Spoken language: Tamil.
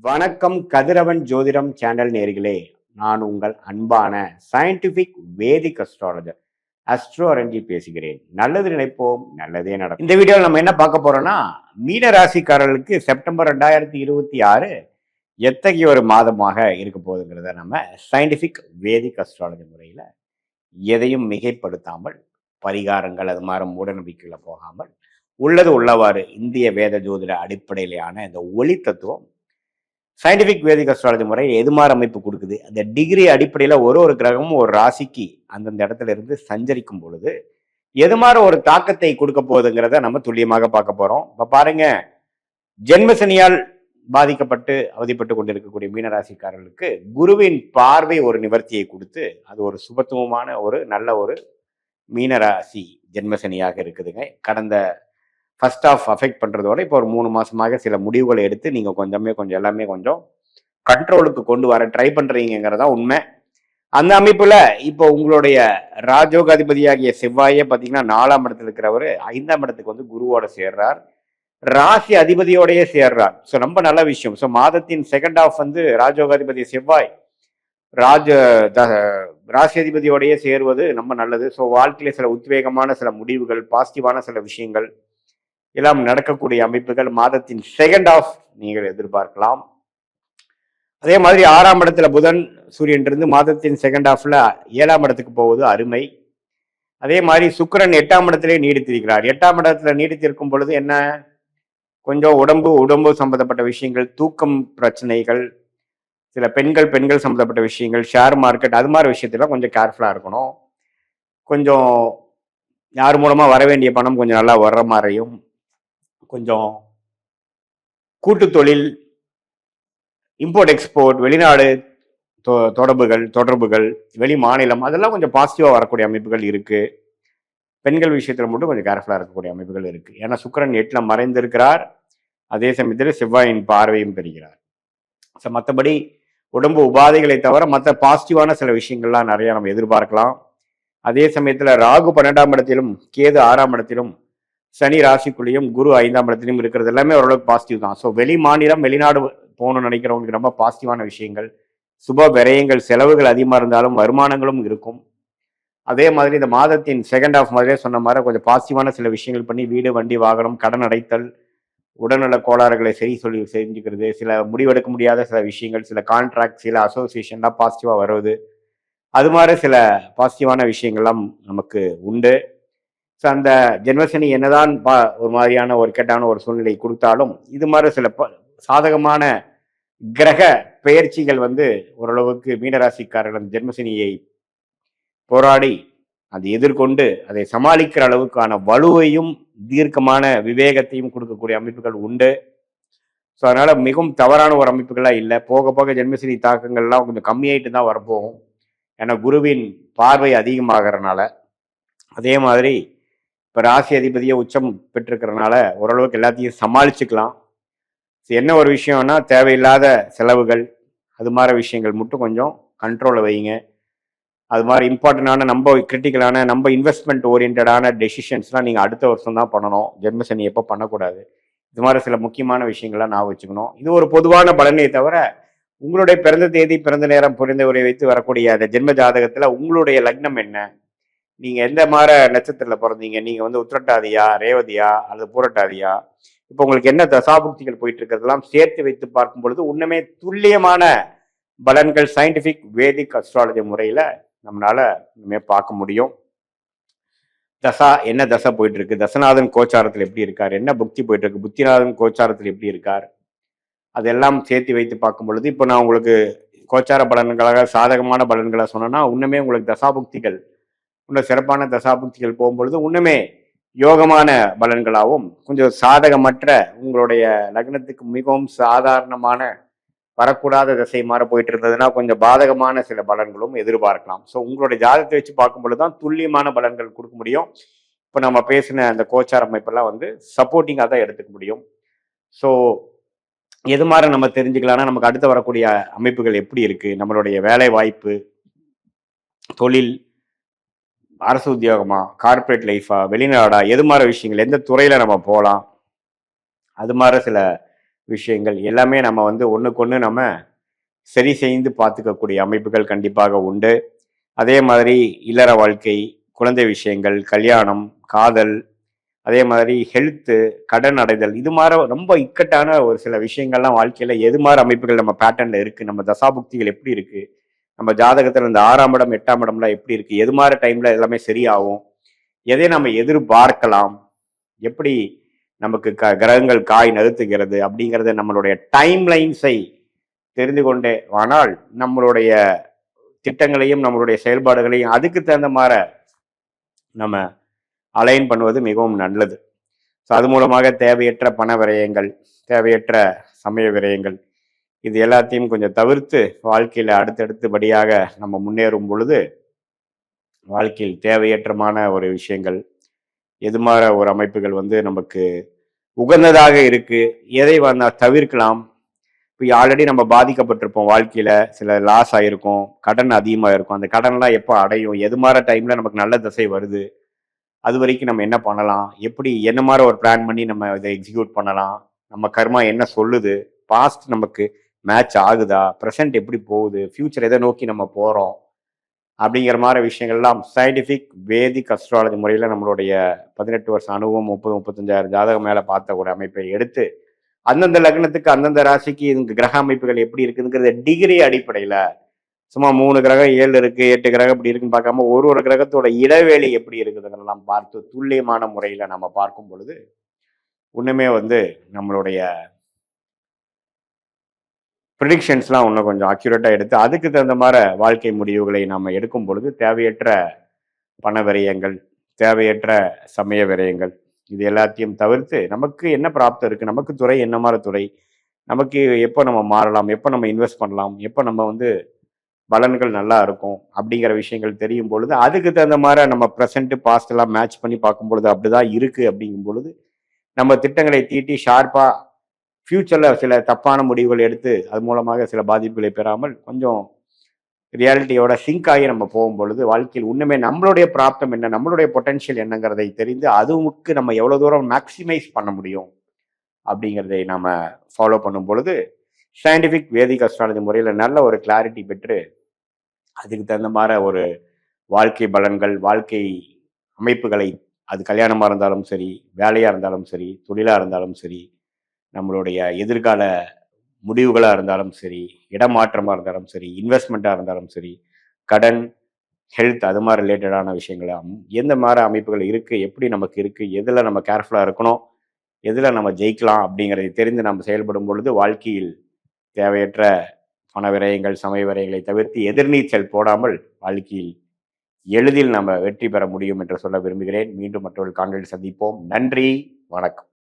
வணக்கம் கதிரவன் ஜோதிடம் சேனல் நேர்களே. நான் உங்கள் அன்பான சயின்டிபிக் வேதிக் அஸ்ட்ராலஜர் அஸ்ட்ரோ அரஞ்சி பேசுகிறேன். நல்லது நினைப்போம், நல்லதே நடக்கும். இந்த வீடியோவில் நம்ம என்ன பார்க்க போறோம்னா, மீன ராசிக்காரர்களுக்கு செப்டம்பர் 2026 எத்தகைய ஒரு மாதமாக இருக்க போகுதுங்கிறத நம்ம சயின்டிபிக் வேதிக் அஸ்ட்ராலஜி முறையில எதையும் மிகைப்படுத்தாமல், பரிகாரங்கள் அது மாதிரி மூட நம்பிக்கைகளை போகாமல், உள்ளது உள்ளவாறு இந்திய வேத ஜோதிட அடிப்படையிலான இந்த ஒளி தத்துவம் சயின்டிபிக் வேதிக் அஸ்ட்ராலஜி முறை எது மாதிரி அமைப்பு கொடுக்குது, அந்த டிகிரி அடிப்படையில் ஒரு கிரகமும் ஒரு ராசிக்கு அந்தந்த இடத்துல இருந்து சஞ்சரிக்கும் பொழுது எது மாதிரி ஒரு தாக்கத்தை கொடுக்க போகுதுங்கிறத நம்ம துல்லியமாக பார்க்க போறோம். இப்ப பாருங்க, ஜென்மசனியால் பாதிக்கப்பட்டு அவதிப்பட்டு கொண்டிருக்கக்கூடிய மீனராசிக்காரர்களுக்கு குருவின் பார்வை ஒரு நிவர்த்தியை கொடுத்து அது ஒரு சுபத்துவமான ஒரு நல்ல ஒரு மீனராசி ஜென்மசனியாக இருக்குதுங்க. கடந்த ஃபர்ஸ்ட் ஆஃப் அஃபெக்ட் பண்ணுறதோட இப்போ ஒரு 3 மாதமாக சில முடிவுகளை எடுத்து நீங்கள் கொஞ்சம் எல்லாமே கொஞ்சம் கண்ட்ரோலுக்கு கொண்டு வர ட்ரை பண்ணுறீங்கிறதா உண்மை. அந்த அமைப்பில் இப்போ உங்களுடைய ராஜோக அதிபதியாகிய செவ்வாயே பார்த்தீங்கன்னா 4ஆம் இடத்துல இருக்கிறவர் 5ஆம் இடத்துக்கு வந்து குருவோட சேர்றார், ராசி அதிபதியோடையே சேர்றார். ஸோ ரொம்ப நல்ல விஷயம். ஸோ மாதத்தின் செகண்ட் ஆஃப் வந்து ராஜோகாதிபதி செவ்வாய் ராசி அதிபதியோடையே சேருவது ரொம்ப நல்லது. ஸோ வாழ்க்கையில சில உத்வேகமான சில முடிவுகள், பாசிட்டிவான சில விஷயங்கள் எல்லாம் நடக்கக்கூடிய அமைப்புகள் மாதத்தின் செகண்ட் ஆஃப் நீங்கள் எதிர்பார்க்கலாம். அதே மாதிரி 6ஆம் இடத்துல புதன் சூரியன் இருந்து மாதத்தின் செகண்ட் ஆஃப்ல 7ஆம் இடத்துக்கு போவது அருமை. அதே மாதிரி சுக்கிரன் 8ஆம் இடத்திலே நீடித்திருக்கிறார். 8ஆம் இடத்துல நீடித்திருக்கும் பொழுது என்ன, கொஞ்சம் உடம்பு சம்பந்தப்பட்ட விஷயங்கள், தூக்கம் பிரச்சனைகள், சில பெண்கள் சம்பந்தப்பட்ட விஷயங்கள், ஷேர் மார்க்கெட் அது மாதிரி விஷயத்துல கொஞ்சம் கேர்ஃபுல்லா இருக்கணும். கொஞ்சம் யார் மூலமா வர வேண்டிய பணம் கொஞ்சம் நல்லா வர்ற மாதிரியும், கொஞ்சம் கூட்டு தொழில், இம்போர்ட் எக்ஸ்போர்ட், வெளிநாடு தொடர்புகள், வெளி மாநிலம் அதெல்லாம் கொஞ்சம் பாசிட்டிவா வரக்கூடிய அமைப்புகள் இருக்கு. பெண்கள் விஷயத்துல மட்டும் கொஞ்சம் கேர்ஃபுல்லா இருக்கக்கூடிய அமைப்புகள் இருக்கு. ஏன்னா சுக்கிரன் 8ல மறைந்திருக்கிறார், அதே சமயத்தில் செவ்வாயின் பார்வையும் பெறுகிறார். ஸோ மற்றபடி உடம்பு உபாதைகளை தவிர மற்ற பாசிட்டிவான சில விஷயங்கள்லாம் நிறைய நம்ம எதிர்பார்க்கலாம். அதே சமயத்துல ராகு 12ஆம் இடத்திலும், கேது 6ஆம் இடத்திலும், சனி ராசிக்குள்ளேயும், குரு 5ஆம் இடத்திலும் இருக்கிறது எல்லாமே ஓரளவுக்கு பாசிட்டிவ் தான். ஸோ வெளி மாநிலம் வெளிநாடு போகணும்னு நினைக்கிறவங்களுக்கு ரொம்ப பாசிட்டிவான விஷயங்கள், சுப விரயங்கள், செலவுகள் அதிகமாக இருந்தாலும் வருமானங்களும் இருக்கும். அதே மாதிரி இந்த மாதத்தின் செகண்ட் ஆஃப் மாதிரியே சொன்ன மாதிரி கொஞ்சம் பாசிட்டிவான சில விஷயங்கள் பண்ணி வீடு, வண்டி, வாகனம், கடன் அடைத்தல், உடல்நல கோளாறுகளை செஞ்சுக்கிறது, சில முடிவெடுக்க முடியாத சில விஷயங்கள், சில கான்ட்ராக்ட், சில அசோசியேஷன்லாம் பாசிட்டிவாக வருவது, அது மாதிரி சில பாசிட்டிவான விஷயங்கள்லாம் நமக்கு உண்டு. ஸோ அந்த ஜென்மசனி என்னதான் ஒரு மாதிரியான ஒரு கெட்டான ஒரு சூழ்நிலை கொடுத்தாலும் இது மாதிரி சில சாதகமான கிரக பெயர்ச்சிகள் வந்து ஓரளவுக்கு மீனராசிக்காரர்கள் ஜென்மசனியை போராடி அதை எதிர்கொண்டு அதை சமாளிக்கிற அளவுக்கான வலுவையும் தீர்க்கமான விவேகத்தையும் கொடுக்கக்கூடிய அமைப்புகள் உண்டு. ஸோ அதனால மிகவும் தவறான ஒரு அமைப்புகள்லாம் இல்லை. போக போக ஜென்மசனி தாக்கங்கள்லாம் கொஞ்சம் கம்மியாயிட்டு தான் வரப்போகும். ஏன்னா குருவின் பார்வை அதிகமாகறனால. அதே மாதிரி இப்போ ராசி அதிபதியை உச்சம் பெற்றிருக்கிறதுனால ஓரளவுக்கு எல்லாத்தையும் சமாளிச்சுக்கலாம். என்ன ஒரு விஷயம்னா, தேவையில்லாத செலவுகள் அது மாதிரி விஷயங்கள் மட்டும் கொஞ்சம் கண்ட்ரோலில் வைங்க. அது மாதிரி இம்பார்ட்டண்டான நம்ம கிரிட்டிக்கலான நம்ம இன்வெஸ்ட்மெண்ட் ஓரியன்டான டெசிஷன்ஸ்லாம் நீங்கள் அடுத்த வருஷம் தான் பண்ணணும். ஜென்மசனி எப்போ பண்ணக்கூடாது. இது மாதிரி சில முக்கியமான விஷயங்கள்லாம் நான் வச்சுக்கணும். இது ஒரு பொதுவான பலனை தவிர உங்களுடைய பிறந்த தேதி, பிறந்த நேரம், புரிந்த உரை வைத்து வரக்கூடிய அந்த ஜென்ம ஜாதகத்தில் உங்களுடைய லக்னம் என்ன, நீங்க எந்த மாதிரி நட்சத்திரத்துல பிறந்தீங்க, நீங்க வந்து உத்திரட்டாதியா, ரேவதியா அல்லது பூரட்டாதியா, இப்போ உங்களுக்கு என்ன தசாபுக்திகள் போயிட்டு இருக்கிறதெல்லாம் சேர்த்து வைத்து பார்க்கும் பொழுது உண்மையே துல்லியமான பலன்கள் சயின்டிபிக் வேதிக் அஸ்ட்ராலஜி முறையில நம்மளால இனிமே பார்க்க முடியும். என்ன தசை போயிட்டு இருக்கு, தசநாதன் கோச்சாரத்தில் எப்படி இருக்கார், என்ன புக்தி போயிட்டு இருக்கு, புத்திநாதன் கோச்சாரத்தில் எப்படி இருக்கார், அதெல்லாம் சேர்த்து வைத்து பார்க்கும் பொழுது இப்போ நான் உங்களுக்கு கோச்சார பலன்களாக சாதகமான பலன்களை சொன்னேன்னா உண்மையே உங்களுக்கு தசாபுக்திகள் இன்னும் சிறப்பான தசாபுக்திகள் போகும்பொழுது இன்னுமே யோகமான பலன்களாகவும், கொஞ்சம் சாதகமற்ற உங்களுடைய லக்னத்துக்கு மிகவும் சாதாரணமான வரக்கூடாத திசை மாற போயிட்டு இருந்ததுன்னா கொஞ்சம் பாதகமான சில பலன்களும் எதிர்பார்க்கலாம். ஸோ உங்களுடைய ஜாதகத்தை வச்சு பார்க்கும்பொழுது தான் துல்லியமான பலன்கள் கொடுக்க முடியும். இப்போ நம்ம பேசின அந்த கோச்சார அமைப்பெல்லாம் வந்து சப்போர்ட்டிங்காக தான் எடுத்துக்க முடியும். ஸோ எது மாதிரி நம்ம தெரிஞ்சுக்கலாம்னா, நமக்கு அடுத்து வரக்கூடிய அமைப்புகள் எப்படி இருக்கு, நம்மளுடைய வேலை வாய்ப்பு, தொழில், அரசு உத்தியோகமா, கார்பரேட் லைஃபா, வெளிநாடா, எது மாதிரி விஷயங்கள், எந்த துறையில நம்ம போகலாம், அது மாதிரி சில விஷயங்கள் எல்லாமே நம்ம வந்து ஒன்றுக்கொன்று நம்ம சரி செய்து பார்த்துக்கக்கூடிய அமைப்புகள் கண்டிப்பாக உண்டு. அதே மாதிரி இல்லற வாழ்க்கை, குழந்தை விஷயங்கள், கல்யாணம், காதல், அதே மாதிரி ஹெல்த்து, கடன் அடைதல், இது மாதிரி ரொம்ப இக்கட்டான ஒரு சில விஷயங்கள்லாம் வாழ்க்கையில் எது மாதிரி அமைப்புகள் நம்ம பேட்டர்னில் இருக்குது, நம்ம தசாபுக்திகள் எப்படி இருக்குது, நம்ம ஜாதகத்தில் இந்த 6ஆம் இடம் 8ஆம் இடம்லாம் எப்படி இருக்குது, எது மாதிரி டைமில் எல்லாமே சரியாகும், எதை நம்ம எதிர்பார்க்கலாம், எப்படி நமக்கு கிரகங்கள் காய் நகர்த்துகிறது அப்படிங்கிறத நம்மளுடைய டைம் லைன்ஸை தெரிந்து கொண்டே ஆனால் நம்மளுடைய திட்டங்களையும் நம்மளுடைய செயல்பாடுகளையும் அதுக்கு தகுந்த மாதிரி நம்ம அலைன் பண்ணுவது மிகவும் நல்லது. ஸோ அது மூலமாக தேவையற்ற பண விரயங்கள், தேவையற்ற சமய விரயங்கள், இது எல்லாத்தையும் கொஞ்சம் தவிர்த்து வாழ்க்கையில் அடுத்தடுத்தபடியாக நம்ம முன்னேறும் பொழுது வாழ்க்கையில் தேவையற்றமான ஒரு விஷயங்கள் எது மாதிரி ஒரு அமைப்புகள் வந்து நமக்கு உகந்ததாக இருக்கு, எதை வந்தால் தவிர்க்கலாம். இப்போ ஆல்ரெடி நம்ம பாதிக்கப்பட்டிருப்போம், வாழ்க்கையில சில லாஸ் ஆகிருக்கும், கடன் அதிகமாக இருக்கும், அந்த கடன்லாம் எப்போ அடையும், எது மாதிரி டைம்ல நமக்கு நல்ல திசை வருது, அது வரைக்கும் நம்ம என்ன பண்ணலாம், எப்படி என்ன மாதிரி ஒரு பிளான் பண்ணி நம்ம இதை எக்ஸிக்யூட் பண்ணலாம், நம்ம கர்மா என்ன சொல்லுது, பாஸ்ட் நமக்கு மேட்ச் ஆகுதா, ப்ரெசென்ட் எப்படி போகுது, ஃபியூச்சர் எதை நோக்கி நம்ம போகிறோம் அப்படிங்கிற மாதிரி விஷயங்கள்லாம் சயின்டிஃபிக் வேதிக் அஸ்ட்ராலஜி முறையில் நம்மளுடைய 18 வருஷம் அனுபவம் 30-35 ஜாதகம் மேலே பார்த்த ஒரு அமைப்பை எடுத்து அந்தந்த லக்னத்துக்கு அந்தந்த ராசிக்கு இந்த கிரக அமைப்புகள் எப்படி இருக்குதுங்கிறத டிகிரி அடிப்படையில் சும்மா 3 கிரகம் 7 இருக்கு 8 கிரகம் இப்படி இருக்குன்னு பார்க்காம ஒரு கிரகத்தோட இடைவேளை எப்படி இருக்குதுங்கிறதெல்லாம் பார்த்து துல்லியமான முறையில் நம்ம பார்க்கும் பொழுது இன்னுமே வந்து நம்மளுடைய ப்ரிடிக்ஷன்ஸ்லாம் இன்னும் கொஞ்சம் அக்யூரேட்டாக எடுத்து அதுக்கு தகுந்த மாதிரி வாழ்க்கை முடிவுகளை நம்ம எடுக்கும் பொழுது தேவையற்ற பண விரயங்கள், தேவையற்ற சமய விரயங்கள், இது எல்லாத்தையும் தவிர்த்து நமக்கு என்ன பிராப்தம் இருக்குது, நமக்கு துறை என்ன மாதிரி துறை, நமக்கு எப்போ நம்ம மாறலாம், எப்போ நம்ம இன்வெஸ்ட் பண்ணலாம், எப்போ நம்ம வந்து பலன்கள் நல்லா இருக்கும் அப்படிங்கிற விஷயங்கள் தெரியும் பொழுது அதுக்கு தகுந்த மாதிரி நம்ம ப்ரெசென்ட் பாஸ்ட் எல்லாம் மேட்ச் பண்ணி பார்க்கும் பொழுது அப்படிதான் இருக்குது. அப்படிங்கும் பொழுது நம்ம திட்டங்களை தீட்டி ஷார்ப்பாக ஃப்யூச்சரில் சில தப்பான முடிவுகள் எடுத்து அது மூலமாக சில பாதிப்புகளை பெறாமல் கொஞ்சம் ரியாலிட்டியோட சிங்க் ஆகி நம்ம போகும் பொழுது வாழ்க்கையில் இன்னுமே நம்மளுடைய பிராப்தம் என்ன, நம்மளுடைய பொட்டன்ஷியல் என்னங்கிறதை தெரிந்து அதுவுக்கு நம்ம எவ்வளோ தூரம் மேக்சிமைஸ் பண்ண முடியும் அப்படிங்கிறதை நம்ம ஃபாலோ பண்ணும் பொழுது சயின்டிஃபிக் வேதிக் அஸ்ட்ராலஜி முறையில் நல்ல ஒரு கிளாரிட்டி பெற்று அதுக்கு தகுந்த மாதிரி ஒரு வாழ்க்கை பலன்கள், வாழ்க்கை அமைப்புகளை, அது கல்யாணமாக இருந்தாலும் சரி, வேலையாக இருந்தாலும் சரி, தொழிலாக இருந்தாலும் சரி, நம்மளுடைய எதிர்கால முடிவுகளாக இருந்தாலும் சரி, இடமாற்றமாக இருந்தாலும் சரி, இன்வெஸ்ட்மெண்ட்டாக இருந்தாலும் சரி, கடன், ஹெல்த், அது மாதிரி ரிலேட்டடான விஷயங்களாம் எந்த மாதிரி அமைப்புகள் இருக்குது, எப்படி நமக்கு இருக்குது, எதில் நம்ம கேர்ஃபுல்லாக இருக்கணும், எதில் நம்ம ஜெயிக்கலாம் அப்படிங்கிறதை தெரிந்து நம்ம செயல்படும் பொழுது வாழ்க்கையில் தேவையற்ற பண விரயங்கள், சமய விரயங்களை தவிர்த்து எதிர்நீச்சல் போடாமல் வாழ்க்கையில் எளிதில் நம்ம வெற்றி பெற முடியும் என்று சொல்ல விரும்புகிறேன். மீண்டும் மற்றொரு காணொளியில் சந்திப்போம். நன்றி, வணக்கம்.